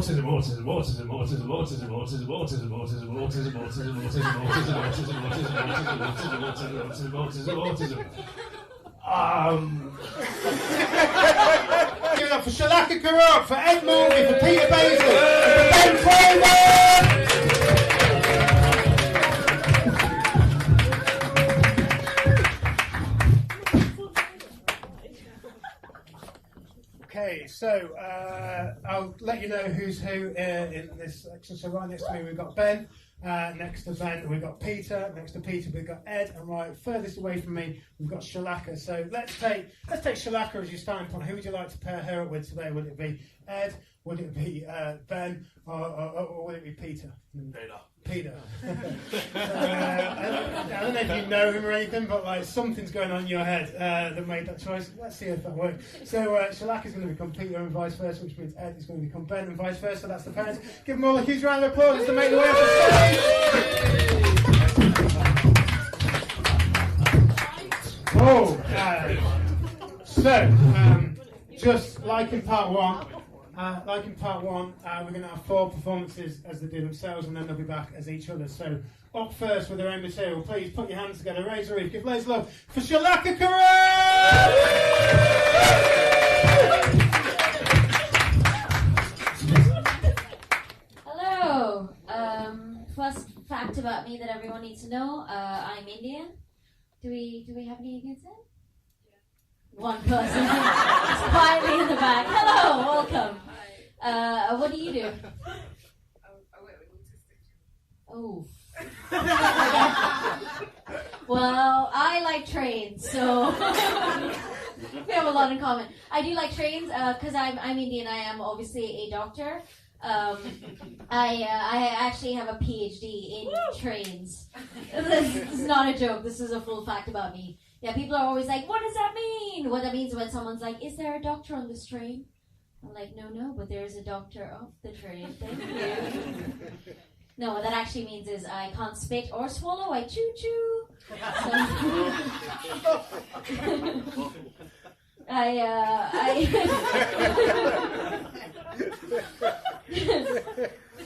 Give it up for Shalaka, Kurup, for Ed Mulvey, for Peter Bazely, for Ben Clover! Okay, so I'll let you know who's who in this section. So right next to me we've got Ben, next to Ben we've got Peter, next to Peter we've got Ed, and right furthest away from me we've got Shalaka. So let's take Shalaka as your starting point. Who would you like to pair her up with today? Would it be Ed? Would it be Ben? Or would it be Peter? Peter. I don't know if you know him or anything, but like something's going on in your head that made that choice. Let's see if that works. So Shalaka is going to become Peter and vice versa, which means Ed is going to become Ben and vice versa. That's the parents. Give them all a huge round of applause as they make the way up the stage. Just like in part one, we're going to have 4 performances as they do themselves, and then they'll be back as each other. So, up first with their own material, please put your hands together, raise a reef, give loads of love for Shalaka Kurup! Hello. First fact about me that everyone needs to know: I'm Indian. Do we have any Indians in? One person, just quietly in the back. Hello, welcome. What do you do? I work with autistic children. Oh. Well, I like trains, so we have a lot in common. I do like trains because I'm Indian. I am obviously a doctor. I actually have a PhD in trains. This is not a joke. This is a full fact about me. Yeah, people are always like, what does that mean? What that means when someone's like, is there a doctor on this train? I'm like, no, but there is a doctor off the train. Thank you. No, what that actually means is I can't spit or swallow, I choo-choo.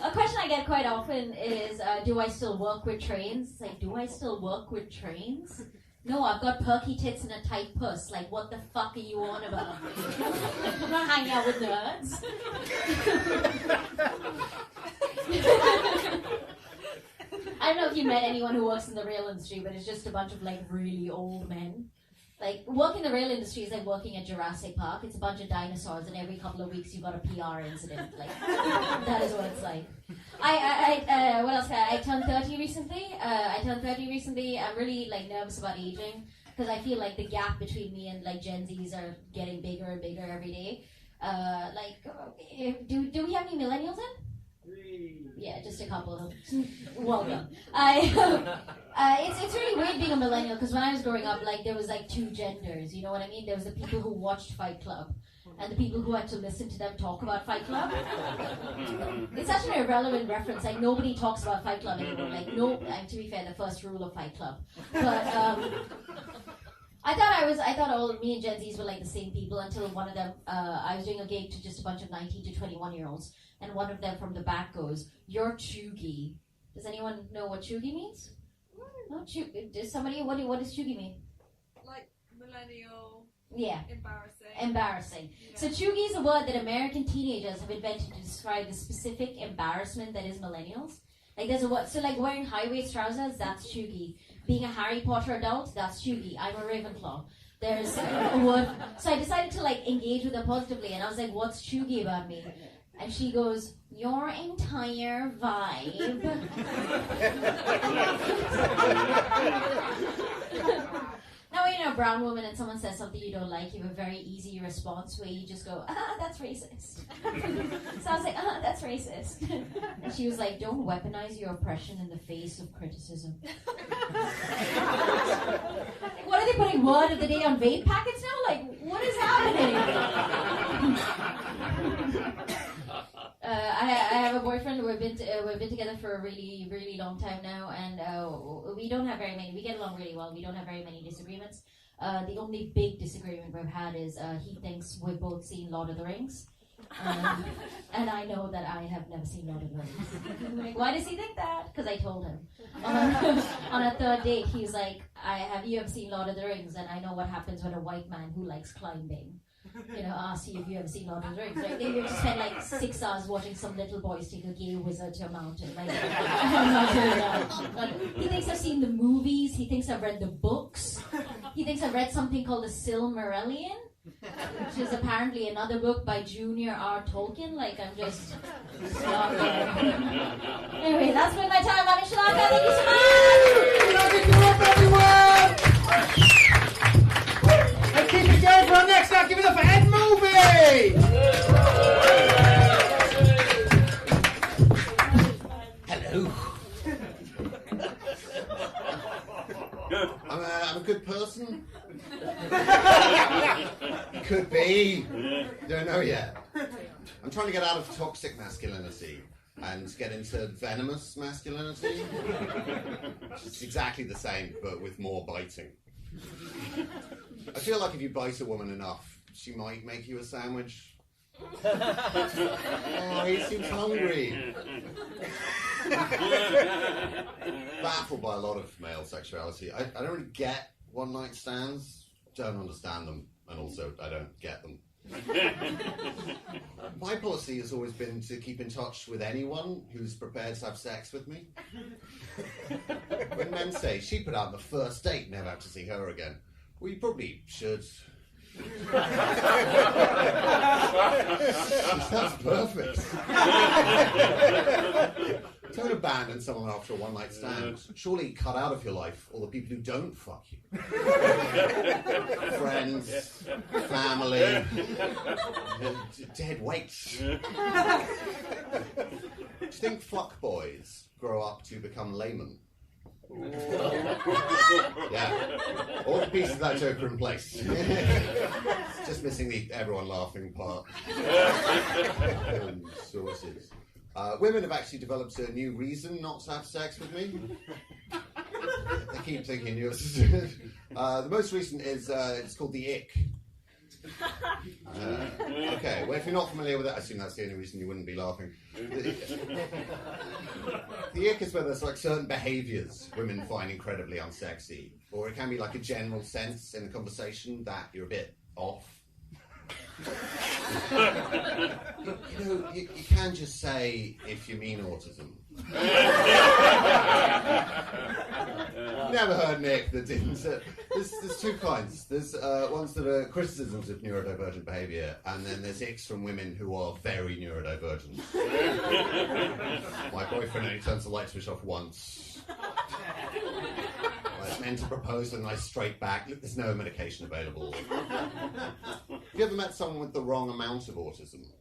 A question I get quite often is, do I still work with trains? It's like, do I still work with trains? No, I've got perky tits and a tight puss. Like, what the fuck are you on about? I'm not hanging out with nerds. I don't know if you met anyone who works in the rail industry, but it's just a bunch of, like, really old men. Like, working in the rail industry is like working at Jurassic Park. It's a bunch of dinosaurs, and every couple of weeks you've got a PR incident. Like, that is what it's like. What else? I turned 30 recently. I'm really, like, nervous about aging, because I feel like the gap between me and, like, Gen Zs are getting bigger and bigger every day. Do we have any millennials in? Yeah, just a couple of them. Welcome. It's really weird being a millennial, because when I was growing up, like, there was like 2 genders, you know what I mean? There was the people who watched Fight Club and the people who had to listen to them talk about Fight Club. It's such an irrelevant reference. Like, nobody talks about Fight Club anymore. Like, no, and to be fair, the first rule of Fight Club. But I thought all of me and Gen Zs were like the same people until one of them, I was doing a gig to just a bunch of 19 to 21-year-olds, and one of them from the back goes, "You're chuggy." Does anyone know what chuggy means? No, does somebody, what does chuggy mean? Like millennial. Yeah. Embarrassing. Yeah. So chuggy is a word that American teenagers have invented to describe the specific embarrassment that is millennials. Like, there's a word, so like wearing high-waist trousers, that's chuggy. Being a Harry Potter adult, that's chuggy. I'm a Ravenclaw. There's a word. So I decided to, like, engage with her positively, and I was like, what's chuggy about me? And she goes, your entire vibe. Now, when you're a brown woman and someone says something you don't like, you have a very easy response where you just go, that's racist. So I was like, that's racist. And she was like, don't weaponize your oppression in the face of criticism. Like, what are they putting word of the day on vape packets now? Like, what is happening? I have a boyfriend. We've been together for a really, really long time now, and we don't have very many. We get along really well. We don't have very many disagreements. The only big disagreement we've had is he thinks we've both seen Lord of the Rings, And I know that I have never seen Lord of the Rings. Like, why does he think that? Because I told him. On a third date, he's like, have you ever seen Lord of the Rings? And I know what happens when a white man who likes climbing, asks you if you ever seen Lord of the Rings. Right? They spend like 6 hours watching some little boys take a gay wizard to a mountain. Like, I'm not doing that. He thinks I've seen the movies. He thinks I've read the books. He thinks I've read something called the Silmarillion, which is apparently another book by Junior R. Tolkien. Like, I'm just Anyway, that's been my time. I'm Shalaka. Thank you so much. Kurup, everyone! And keep it going for our next act. Give it up for Ed Mulvey! Hello. I'm a good person. Could be. Don't know yet. I'm trying to get out of toxic masculinity and get into venomous masculinity. It's exactly the same, but with more biting. I feel like if you bite a woman enough, she might make you a sandwich. Oh, he seems hungry. Baffled by a lot of male sexuality. I don't really get one-night stands. Don't understand them, and also I don't get them. My policy has always been to keep in touch with anyone who's prepared to have sex with me. When men say she put out the first date, never have to see her again, well, you probably should. That's perfect. Don't abandon someone after a one-night stand. Surely cut out of your life all the people who don't fuck you. Friends, family, dead weight. Do you think fuck boys grow up to become laymen? Yeah, all the pieces of that joke are in place. Just missing the everyone laughing part. Sources. Women have actually developed a new reason not to have sex with me. They keep thinking yours. The most recent is it's called the ick. Okay, well, if you're not familiar with it, I assume that's the only reason you wouldn't be laughing. The ick is where there's like certain behaviours women find incredibly unsexy, or it can be like a general sense in a conversation that you're a bit off. You can just say if you mean autism. Never heard Nick that didn't. There's two kinds. There's ones that are criticisms of neurodivergent behaviour, and then there's icks from women who are very neurodivergent. My boyfriend only turns the light switch off once. I was meant to propose a nice straight back. Look, there's no medication available. Have you ever met someone with the wrong amount of autism?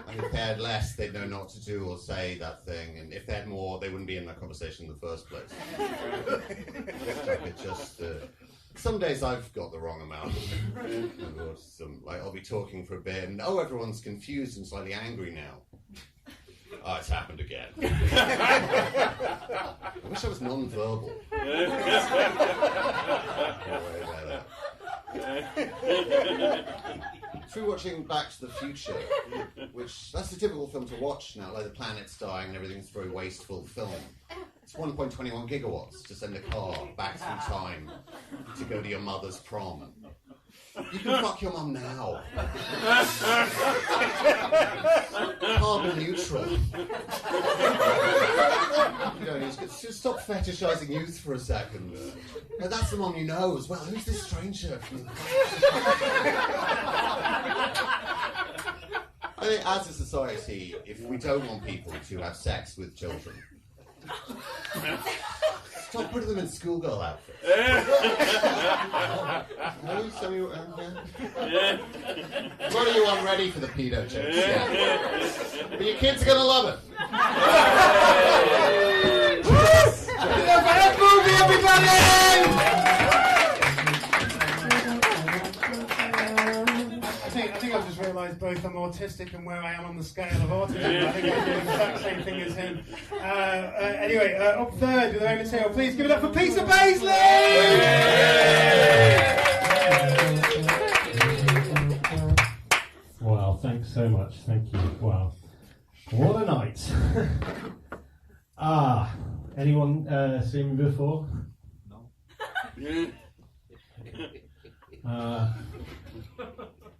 And if they had less, they'd know not to do or say that thing, and if they had more, they wouldn't be in that conversation in the first place. Some days I've got the wrong amount of autism. Like, I'll be talking for a bit, and everyone's confused and slightly angry now. Oh, it's happened again. I wish I was non-verbal. Through watching Back to the Future, which that's a typical film to watch now, like the planet's dying and everything's a very wasteful film. It's 1.21 gigawatts to send a car back through time to go to your mother's prom. You can fuck your mum now. Carbon neutral. Just stop fetishizing youth for a second. No, that's the mum you know as well. Who's this stranger? I think as a society, if we don't want people to have sex with children, stop putting them in schoolgirl outfits. What are you on ready for the pedo jokes? Yeah. But your kids are going to love it. Ed Mulvey, everybody! I think I've just realised both I'm autistic and where I am on the scale of autism. I think I do the exact same thing as him. Anyway, up third with the own material, please give it up for Peter Bazely! so much. Thank you. Wow. What a night. Anyone seen me before? No.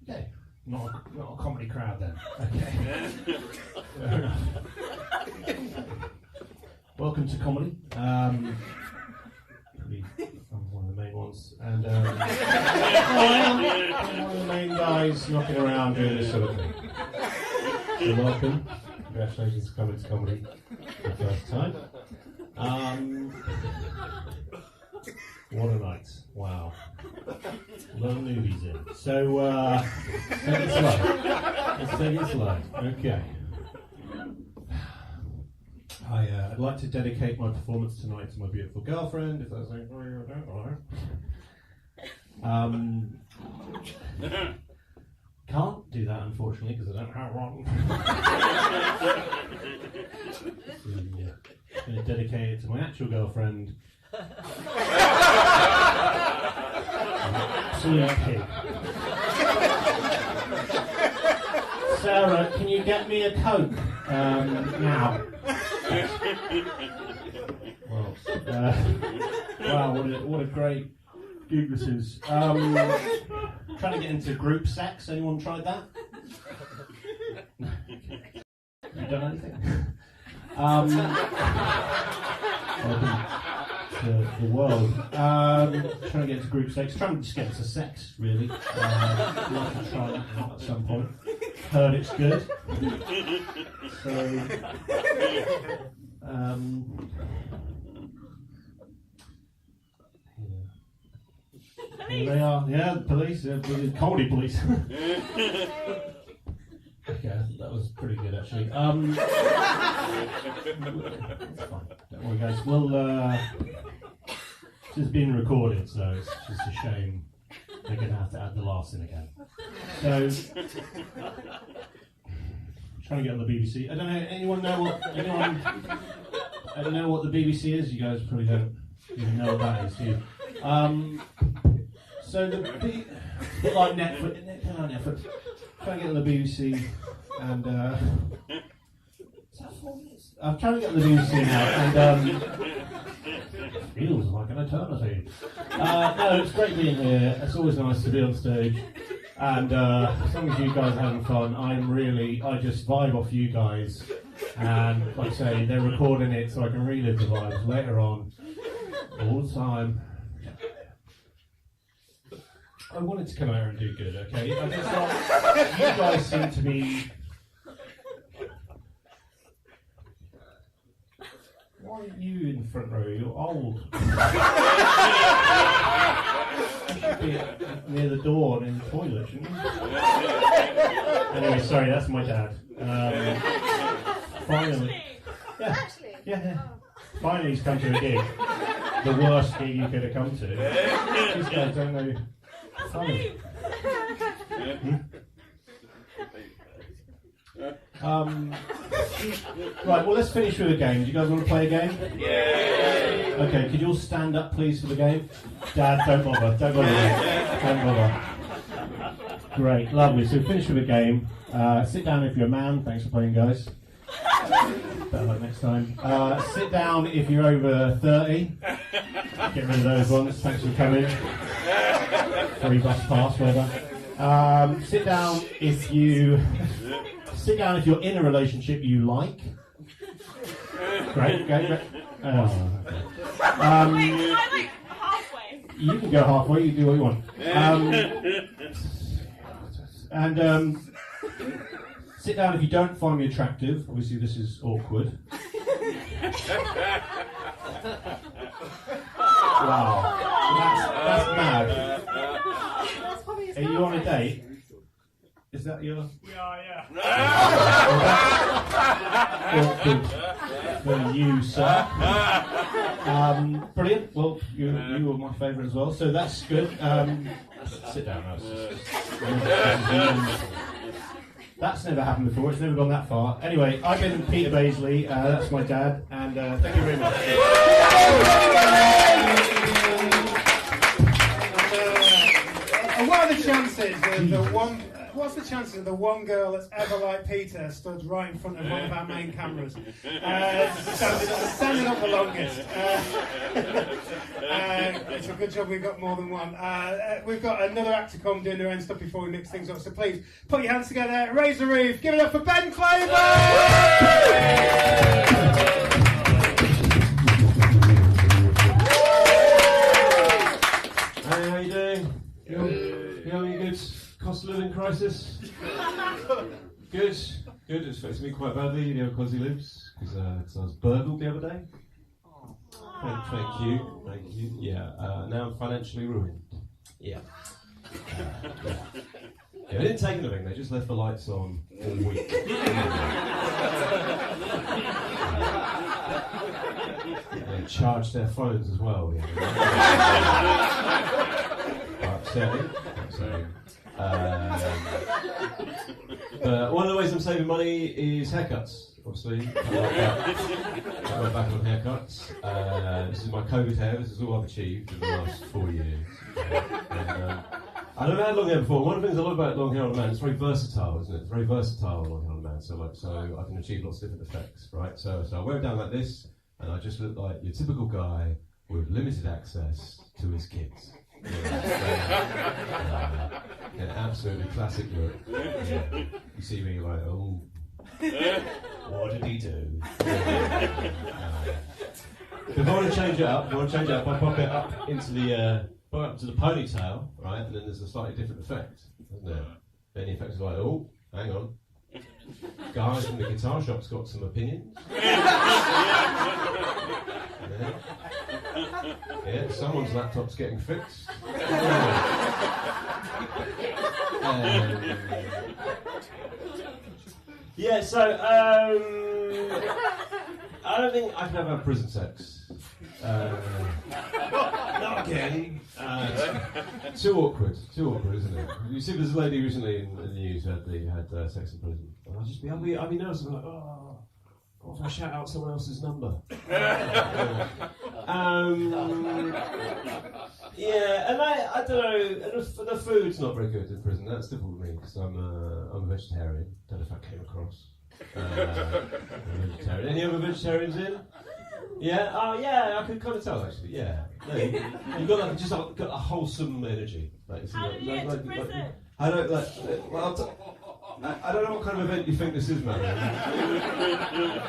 Okay. Not a comedy crowd then. Okay. Fair enough. Welcome to comedy. Probably I'm one of the main ones, and I'm one of the main guys knocking around doing this sort of thing. So welcome. Congratulations for coming to comedy for the first time. What a night. Wow. A lot of newbies in. So, take it slow. Let's take it slow. Okay. I'd like to dedicate my performance tonight to my beautiful girlfriend, if that's okay. Can't do that, unfortunately, because I don't have one. So, yeah. I'm going to dedicate it to my actual girlfriend. Absolute pig. Sarah, can you get me a Coke now? Well, wow, what a great gig this is. Trying to get into group sex. Anyone tried that? Have you done anything? Welcome to the world. Trying to get into group sex. Trying to just get into sex, really. I'd like to try that out at some point. Heard it's good. So, here they are. Yeah, the police. The comedy police. Okay, that was pretty good actually. It's fine. Don't worry, guys. Well, this is being recorded, so it's just a shame they're going to have to add the laughs in again. So, trying to get on the BBC. I don't know. Anyone know what? I don't know what the BBC is. You guys probably don't even know what that is, do you? So the bit like Netflix. Trying to get on the BBC, and is that 4 minutes? I'm trying to get on the BBC now, and it feels like an eternity. No, it's great being here. It's always nice to be on stage, and as long as you guys are having fun, I just vibe off you guys, and like I say, they're recording it so I can relive the vibes later on, all the time. I wanted to come out and do good, okay? I just thought you guys seem to be... Why are you in the front row? You're old. You should be near the door and in the toilet, shouldn't you? Anyway, sorry, that's my dad. Finally. Yeah. Yeah. Finally he's come to a gig. The worst gig you could have come to. These guys don't know... Funny. Right, well, let's finish with a game. Do you guys want to play a game? Yeah. Okay, could you all stand up, please, for the game? Dad, don't bother. Don't bother. Don't bother. Great, lovely. So, finish with a game. Sit down if you're a man. Thanks for playing, guys. Better luck next time. Sit down if you're over 30. Get rid of those ones. Thanks for coming. Free bus pass, whatever. Sit down if you're in a relationship you like. Great. Oh, okay. Halfway. You can go halfway. You can do what you want. Sit down if you don't find me attractive. Obviously, this is awkward. Wow, that's mad. Are you on a date? Is that your? We are, yeah. Awkward for you, sir. Brilliant. Well, you were my favourite as well, so that's good. Sit down. That's never happened before. It's never gone that far. Anyway, I've been Peter Bazely. That's my dad, and thank you very much. And what are the chances that what's the chances of the one girl that's ever like Peter stood right in front of one of our main cameras, standing up the longest? It's a good job we've got more than one. We've got another act to come doing their own stuff before we mix things up. So please put your hands together, raise the roof, give it up for Ben Clover. Hey, how you doing? You having a good cost of living crisis? Good. It's affecting me quite badly. You know, because he lives. Because I was burgled the other day. Thank you. Yeah. Now I'm financially ruined. Yeah. They didn't take anything. They just left the lights on all week. They charged their phones as well. Upsetting. But one of the ways I'm saving money is haircuts. Obviously, I went back on haircuts. This is my COVID hair. This is all I've achieved in the last 4 years. I've never had long hair before. One of the things I love about long hair on a man, it's very versatile, isn't it? It's very versatile long hair on a man. So I can achieve lots of different effects, right? So I wear it down like this, and I just look like your typical guy with limited access to his kids. An absolutely classic look. You see me like, oh, what did he do? If I want to change it up, I pop it up into the ponytail, right? And then there's a slightly different effect, isn't there? Then the effect is like, oh, hang on. Guys from the guitar shop's got some opinions. Yeah, someone's laptop's getting fixed. Yeah, so I don't think I can ever have prison sex. Not gay. Too awkward, isn't it? You see, there's a lady recently in the news who had sex in prison. And I'd be nervous. I'm like, oh, what if I shout out someone else's number? Yeah, and I don't know. The food's not very good in prison. That's difficult for me because I'm a vegetarian. Don't know if that came across. I'm a vegetarian. Any other vegetarians in? Yeah. Oh, yeah. I could kind of tell actually. Yeah. No, you've got got a wholesome energy. How did you get to prison? I don't like. Well, I don't know what kind of event you think this is, man.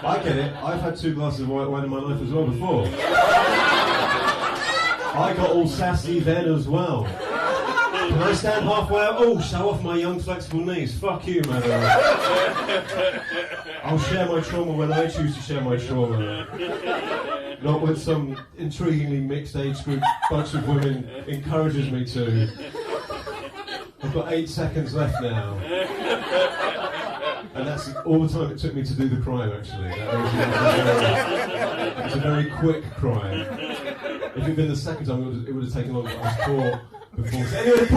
I get it. I've had 2 glasses of white wine in my life as well before. I got all sassy then as well. Can I stand halfway up? Oh, show off my young flexible knees. Fuck you, man. I'll share my trauma when I choose to share my trauma. Not when some intriguingly mixed age group bunch of women encourages me to. I've got 8 seconds left now. And that's all the time it took me to do the crime, actually. It was a very quick crime. If it had been the second time, it would have taken longer. I was caught before. So anyway, the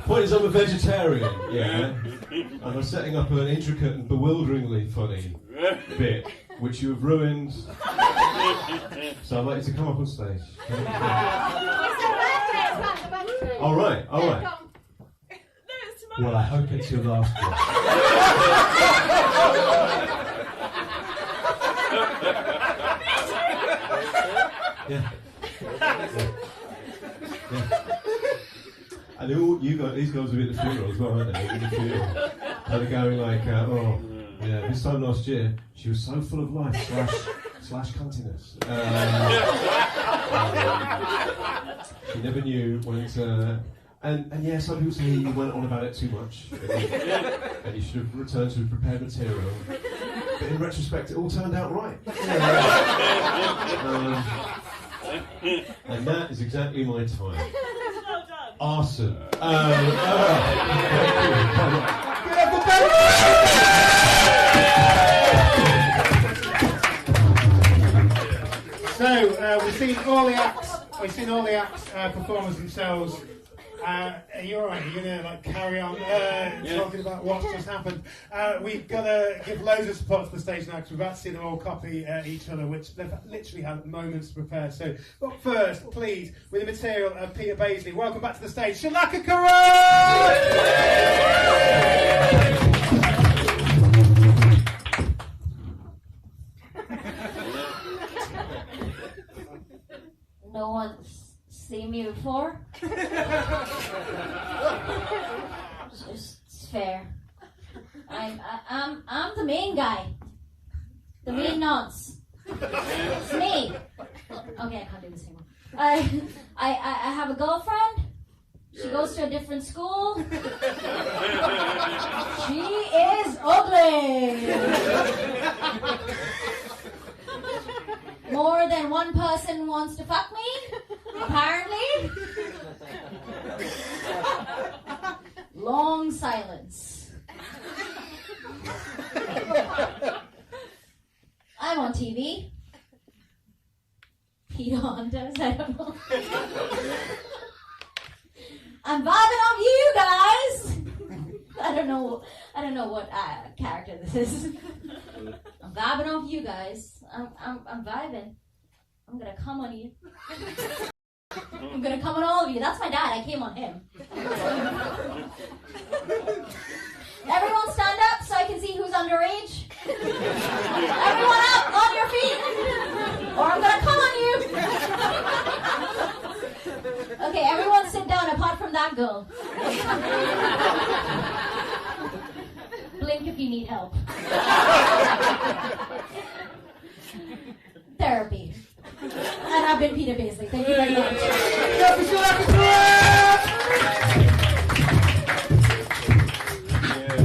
point is, I'm a vegetarian, yeah? And I'm setting up an intricate and bewilderingly funny bit, which you have ruined. So I'd like you to come up on stage. All right. Well, I hope it's your last one. Yeah. And these guys are at the funeral as well, aren't they? At the funeral. Kind of going like, oh, yeah, this time last year, she was so full of life, slash cuntiness. She never knew when to... And yeah, some people say you went on about it too much, and you should have returned to prepared material. But in retrospect, it all turned out right. And that is exactly my time. Well done. Arson. So we've seen all the acts performers themselves You're right. You're gonna like carry on talking about what's just happened. We've got to give loads of support to the stage now because we're about to see them all copy each other, which they've literally had moments to prepare. So, but first, please, with the material of Peter Bazely, welcome back to the stage, Shalaka Kurup! No one's seen me before. It's fair. I'm the main guy. The main nonce. It's me. Okay, I can't do this anymore. I have a girlfriend. She goes to a different school. She is ugly. More than one person wants to fuck me, apparently. Long silence. I'm on TV. Peter Hunters, I don't know. I'm vibing off you guys. I don't know what character this is. I'm vibing off you guys. I'm vibing. I'm gonna come on you. I'm gonna come on all of you. That's my dad. I came on him. Everyone stand up so I can see who's underage. Everyone up on your feet, or I'm gonna come on you. Okay, everyone sit down apart from that girl. Blink if you need help. Therapy. And I've been Peter Bazely. Thank you very much.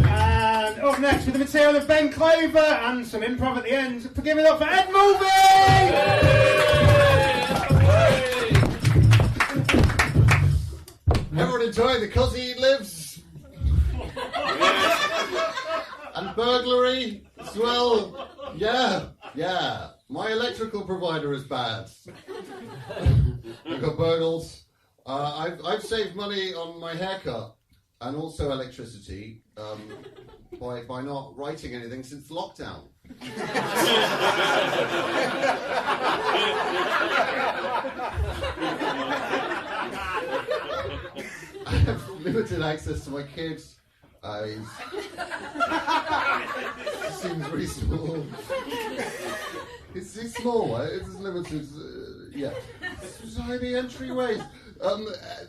And up next with the material of Ben Clover and some improv at the end. Give it up for Ed Mulvey! Everyone enjoy the cosy he lives. And burglary as well. Yeah. My electrical provider is bad. I've got burgles. I've saved money on my haircut and also electricity by not writing anything since lockdown. I have limited access to my kids. Seems reasonable. It's small, right? It's limited. Yeah. Tiny entryways.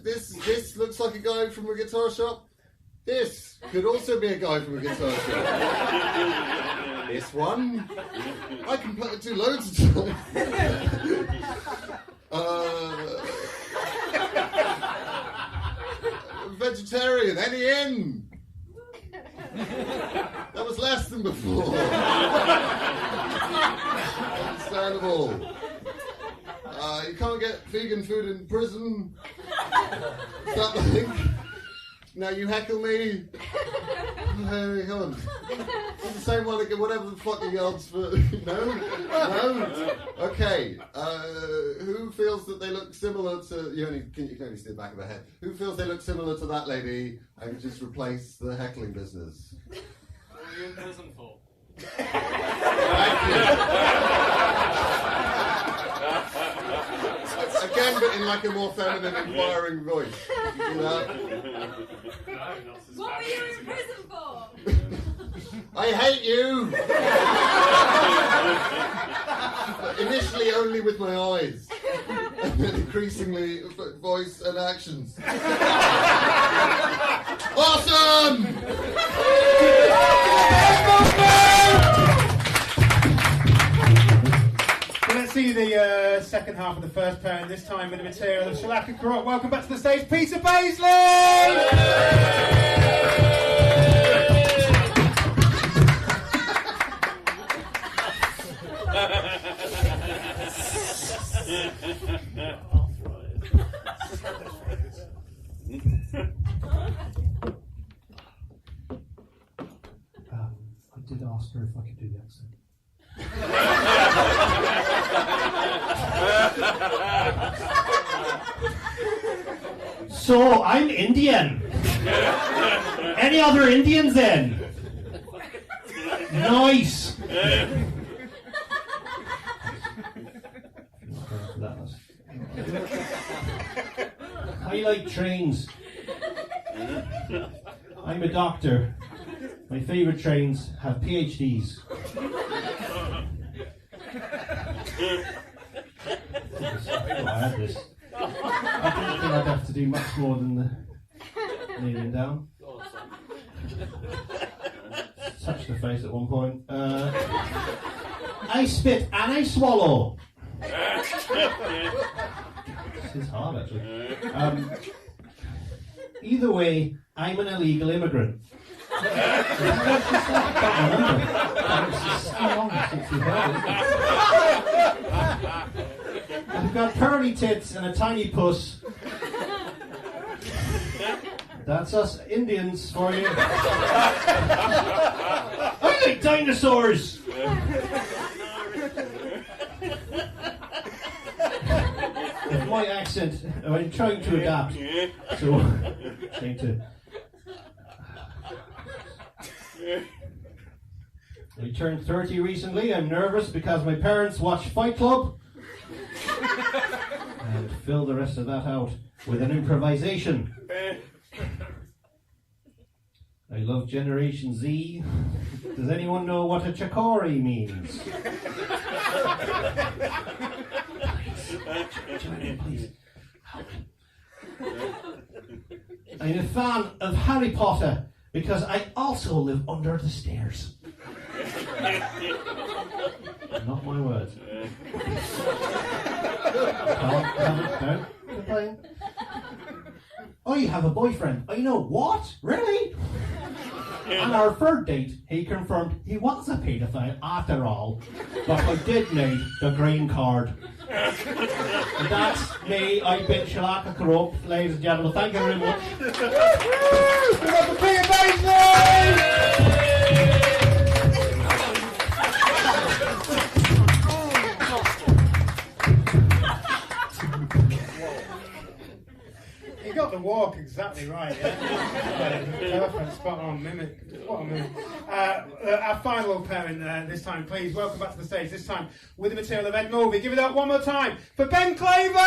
This looks like a guy from a guitar shop. This could also be a guy from a guitar shop. This one, I can do loads of times. Vegetarian, any in? That was less than before. Understandable. You can't get vegan food in prison. Is that the thing? Now you heckle me. Hey, come on. It's the same one that whatever the fuck he yells for. No? Okay. Who feels that they look similar to? You can only see the back of her head. Who feels they look similar to that lady? I can just replace the heckling business. What are you in prison for? Thank you. Again, but in like a more feminine, inquiring voice. You know? What were you in prison for? I hate you! Initially only with my eyes. And then increasingly voice and actions. Awesome! Let's see the second half of the first pair, and this time with the material of Shalaka Kurup. Welcome back to the stage, Peter Bazely! I did ask her if I could do the accent. So, I'm Indian. Any other Indians then? Nice. I like trains. I'm a doctor. My favourite trains have PhDs. I had this. I didn't think I'd have to do much more than the kneeling down. Touch the face at one point. I spit and I swallow. This is hard, actually. Either way, I'm an illegal immigrant. I've got pearly tits and a tiny puss. That's us Indians for you. I like dinosaurs. With my accent, I'm trying to adapt. So, trying to. I turned 30 recently. I'm nervous because my parents watch Fight Club. And fill the rest of that out with an improvisation. I love Generation Z. Does anyone know what a chakori means? Please. I'm a fan of Harry Potter because I also live under the stairs. Not my words. Don't complain. I have a boyfriend. I know. What? Really? On our third date, he confirmed he was a paedophile after all, but I did need the green card. And that's me. I've been Shalaka Kurup, ladies and gentlemen. Thank you very much. We've got the Peter Bazely! You got the walk exactly right, yeah? Perfect, spot on, mimic. What a mimic. Our final pairing this time, please. Welcome back to the stage, this time with the material of Ed Mulvey. Give it up one more time for Ben Clover!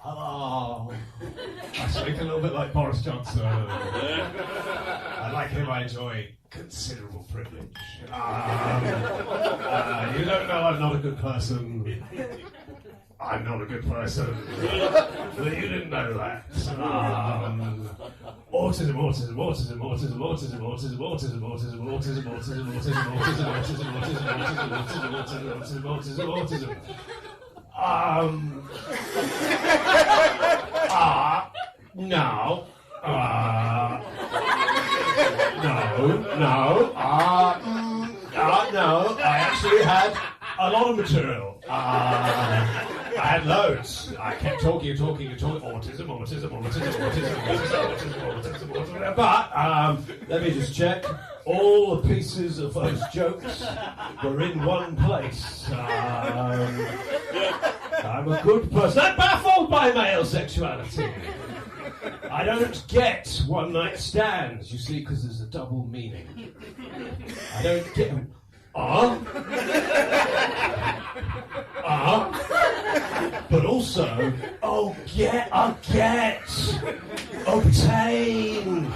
Hello. I speak a little bit like Boris Johnson. I like him, I enjoy considerable privilege. You don't know I'm not a good person. I'm not a good person. But you didn't know that. Autism, autism, autism, autism, autism, autism, autism, autism, autism, autism, autism, autism, autism, autism, autism, autism, autism, no, I actually had a lot of material. I had loads. I kept talking. Autism. But, let me just check. All the pieces of those jokes were in one place. I'm a good person. I'm baffled by male sexuality. I don't get one-night stands, you see, because there's a double meaning. I don't get them. But also, obtain, get, and get, obtain.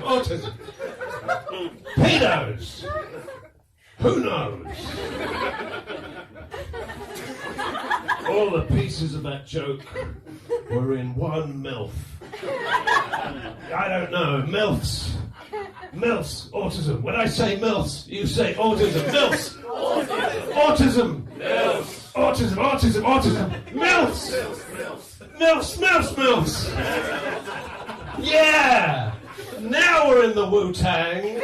Autism. Pedos. Who knows? All the pieces of that joke were in one MILF. I don't know. MILFs. Autism. When I say MILFs, you say autism. MILFs. Autism. Autism. MILFs. MILFs. Yeah. Now we're in the Wu-Tang.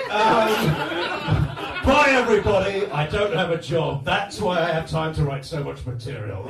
Bye. Hi everybody, I don't have a job. That's why I have time to write so much material.